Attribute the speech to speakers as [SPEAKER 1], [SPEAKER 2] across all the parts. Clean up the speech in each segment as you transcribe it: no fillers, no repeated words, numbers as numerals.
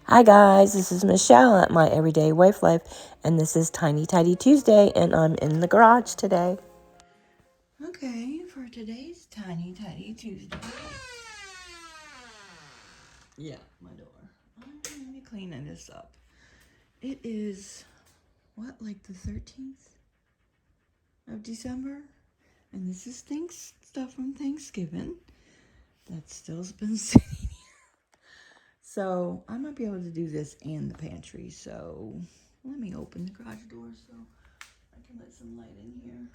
[SPEAKER 1] Hi guys, this is Michelle at My Everyday Wife Life, and this is Tiny Tidy Tuesday, and I'm in the garage today.
[SPEAKER 2] Okay, for today's Tiny Tidy Tuesday. Yeah, my door. I'm going to be cleaning this up. It is, like the 13th of December? And this is stuff from Thanksgiving that still's been sitting here. So I might be able to do this and the pantry. So let me open the garage door so I can let some light in here.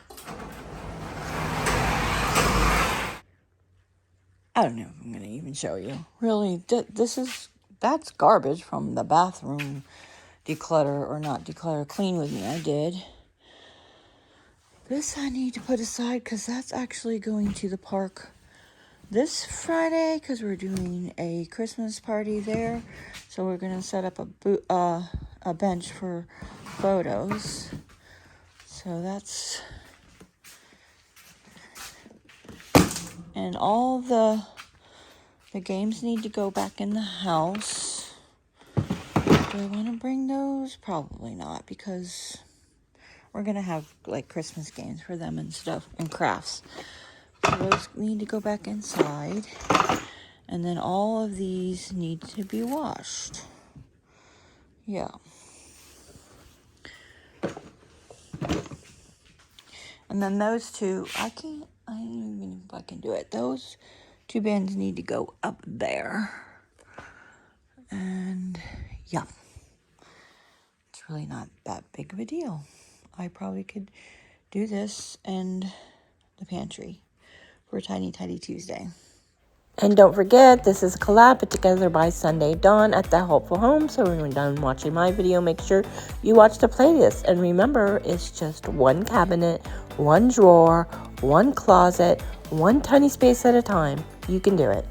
[SPEAKER 2] I don't know if I'm going to even show you. Really, that's garbage from the bathroom declutter, or not declutter, clean with me. I did. This I need to put aside because that's actually going to the park this Friday because we're doing a Christmas party there. So we're going to set up a bench for photos. So that's... And all the games need to go back in the house. Do I want to bring those? Probably not, because we're going to have like Christmas games for them and stuff and crafts. So those need to go back inside. And then all of these need to be washed. Yeah. And then those two, I don't even know if I can do it. Those two bins need to go up there. And yeah. It's really not that big of a deal. I probably could do this and the pantry for Tiny Tidy Tuesday.
[SPEAKER 1] And don't forget, this is a collab put together by Sunday Dawn at The Helpful Home. So when you're done watching my video, make sure you watch the playlist. And remember, it's just one cabinet, one drawer, one closet, one tiny space at a time. You can do it.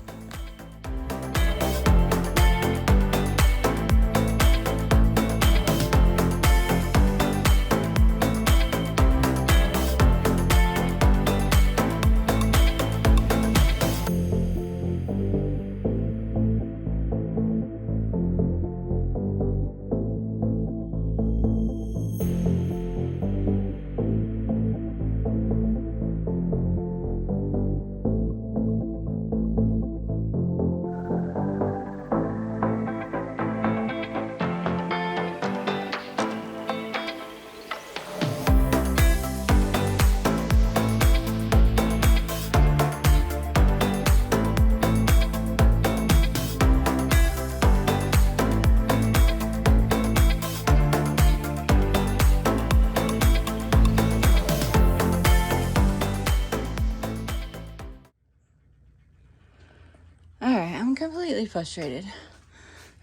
[SPEAKER 2] Alright, I'm completely frustrated.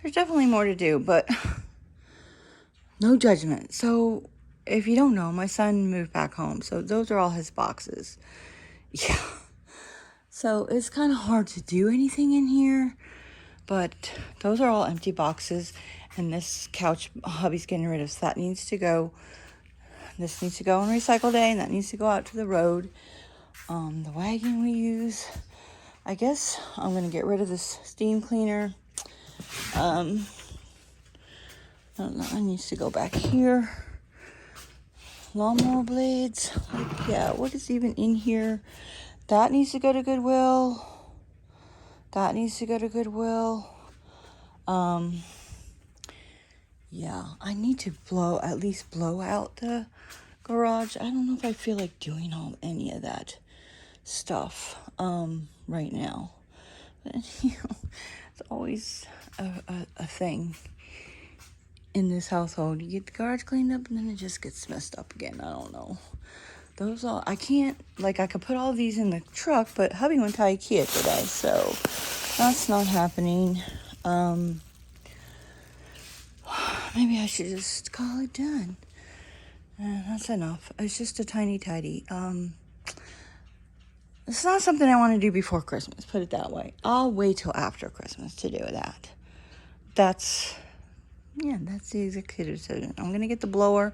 [SPEAKER 2] There's definitely more to do, but no judgment. So, if you don't know, my son moved back home, so those are all his boxes. Yeah. So, it's kind of hard to do anything in here, but those are all empty boxes, and this couch hubby's getting rid of, so that needs to go. This needs to go on recycle day, and that needs to go out to the road. The wagon we use, I guess I'm going to get rid of this steam cleaner. I don't know, it needs to go back here. Lawnmower blades, yeah, what is even in here? That needs to go to Goodwill. That needs to go to Goodwill. Yeah, I need to at least blow out the garage. I don't know if I feel like doing any of that stuff right now. But it's always a thing in this household. You get the garage cleaned up and then it just gets messed up again. I don't know. Those all, I can't, I could put all these in the truck, but hubby went to IKEA today, so that's not happening. Maybe I should just call it done. That's enough. It's just a tiny tidy. It's not something I want to do before Christmas, put it that way. I'll wait till after Christmas to do that. That's the executive decision. I'm going to get the blower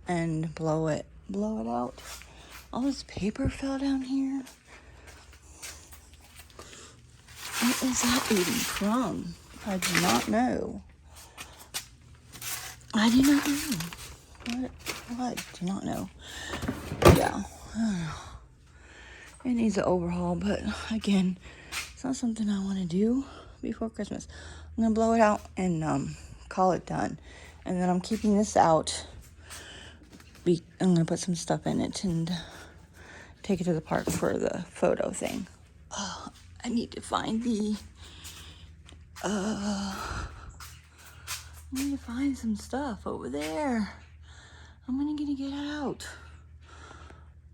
[SPEAKER 2] and blow it out. All this paper fell down here. What is that even from? I do not know. I do not know. What? Do not know. Yeah. It needs an overhaul, but again, it's not something I want to do before Christmas. I'm going to blow it out and call it done. And then I'm keeping this out. I'm going to put some stuff in it and take it to the park for the photo thing. I need to find some stuff over there. I'm going to get it out.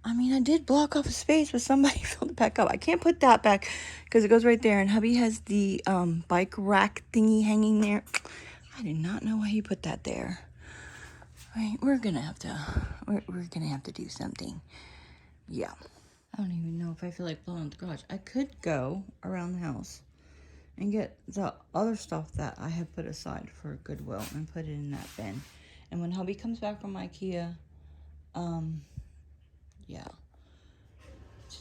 [SPEAKER 2] I mean, I did block off a space, but somebody filled it back up. I can't put that back because it goes right there. And hubby has the bike rack thingy hanging there. I did not know why he put that there. Right, we're gonna have to do something. Yeah. I don't even know if I feel like blowing out the garage. I could go around the house and get the other stuff that I have put aside for Goodwill and put it in that bin. And when hubby comes back from IKEA, yeah,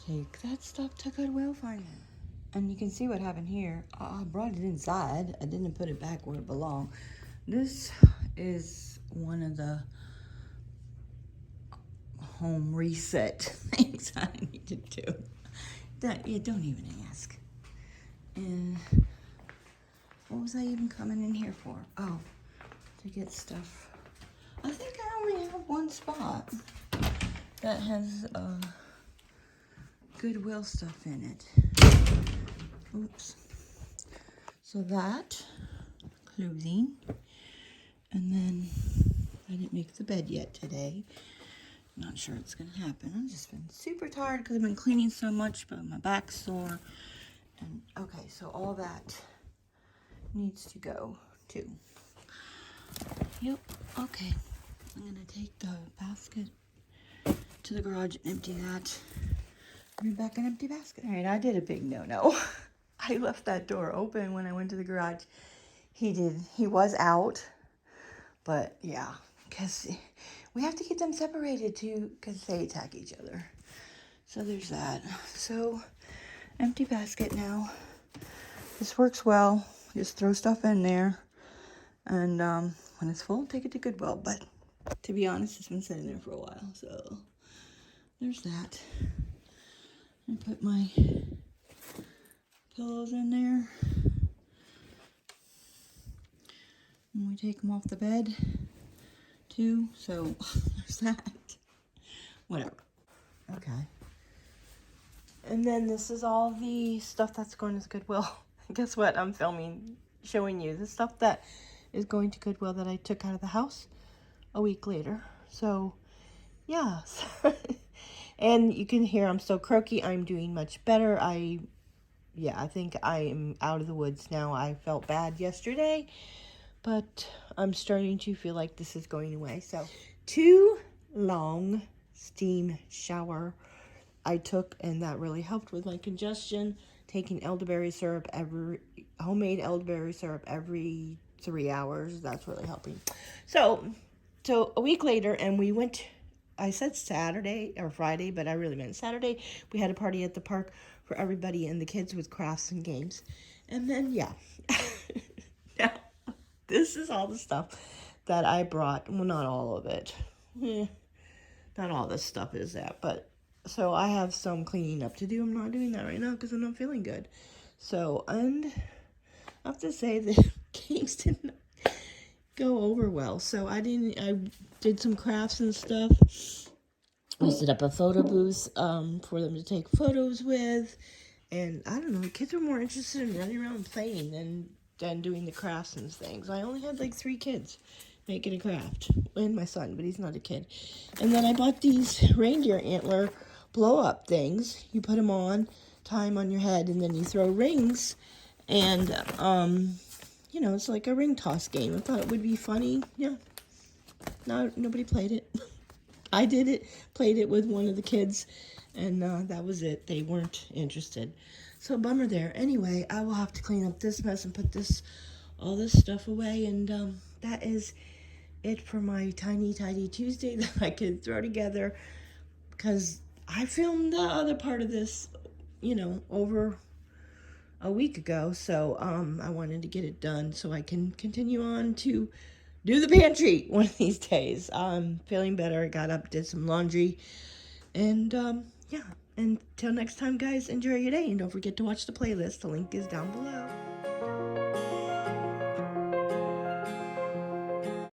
[SPEAKER 2] take that stuff to Goodwill finally. And you can see what happened here. I brought it inside. I didn't put it back where it belonged. This is one of the home reset things I need to do. You don't even ask. And what was I even coming in here for? Oh, to get stuff. I think I only have one spot that has Goodwill stuff in it. Oops. So that, clothing, and then I didn't make the bed yet today. Not sure it's gonna happen. I've just been super tired because I've been cleaning so much, but my back's sore. And okay, so all that needs to go too. Yep, okay. I'm gonna take the basket to the garage and empty that. Bring back an empty basket. All right, I did a big no-no. I left that door open when I went to the garage. He was out, but yeah, because we have to keep them separated too, because they attack each other. So there's that. So, empty basket now. This works well. Just throw stuff in there, and when it's full, take it to Goodwill. But to be honest, it's been sitting there for a while, so there's that. I put my pillows in there. And we take them off the bed too, so there's that. Whatever. Okay. And then this is all the stuff that's going to Goodwill. Guess what? I'm showing you the stuff that is going to Goodwill that I took out of the house a week later. So, yeah. And you can hear I'm so croaky. I'm doing much better. I think I'm out of the woods now. I felt bad yesterday, but I'm starting to feel like this is going away. So, 2 long steam shower I took, and that really helped with my congestion. Taking homemade elderberry syrup every 3 hours, that's really helping. So a week later, and we went, I said Saturday or Friday, but I really meant Saturday. We had a party at the park for everybody and the kids with crafts and games. And then, yeah. Now, this is all the stuff that I brought. Well, not all of it. Not all this stuff is that, but so I have some cleaning up to do. I'm not doing that right now because I'm not feeling good. So, and I have to say the games didn't go over well. So I did some crafts and stuff. We set up a photo booth for them to take photos with. And I don't know, the kids were more interested in running around playing than doing the crafts and things. I only had like 3 kids making a craft, and my son, but he's not a kid. And then I bought these reindeer antler blow-up things. You put them on, tie them on your head, and then you throw rings, and it's like a ring toss game. I thought it would be funny. Yeah, nobody played it. I did it, played it with one of the kids, and that was it. They weren't interested. So bummer there. Anyway, I will have to clean up this mess and put all this stuff away, and that is it for my tiny tidy Tuesday that I could throw together, because I filmed the other part of this, over a week ago. So I wanted to get it done so I can continue on to
[SPEAKER 1] do the pantry one of these days. I'm feeling better. I got up, did some laundry, and yeah. Until next time, guys, enjoy your day, and don't forget to watch the playlist. The link is down below.